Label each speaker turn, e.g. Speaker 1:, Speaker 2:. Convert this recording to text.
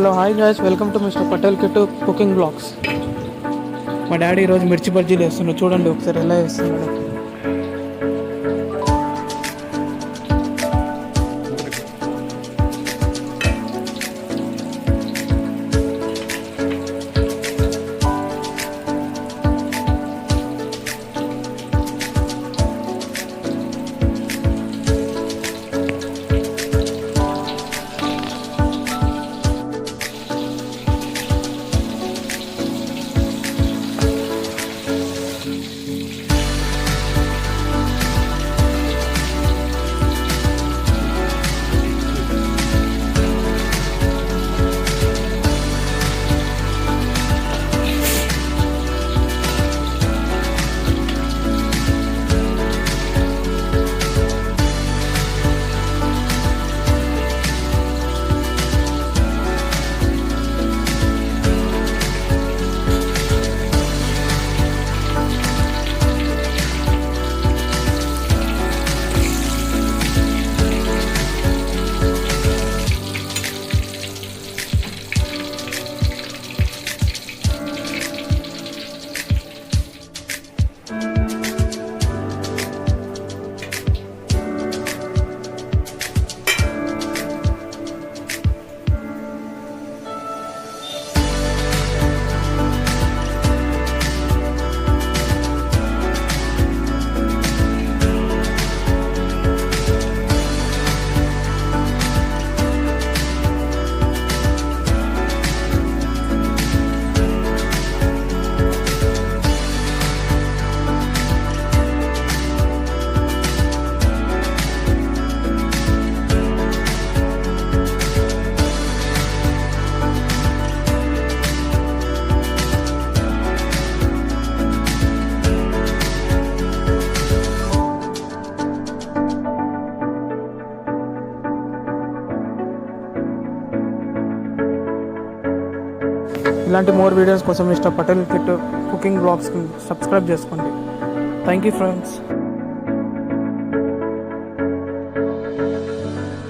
Speaker 1: Hello hi guys, welcome to mister Patel kit cooking blogs. మా daddy ఈరోజు మిర్చి బజ్జీలు వేస్తున్నాడు. చూడండి ఒకసారి ఎలా వేస్తున్నాడు. ఇలాంటి మోర్ వీడియోస్ కోసం మిస్టర్ పటేల్ కిట్ కుకింగ్ బ్లాగ్స్కి సబ్స్క్రైబ్ చేసుకోండి. Thank you friends.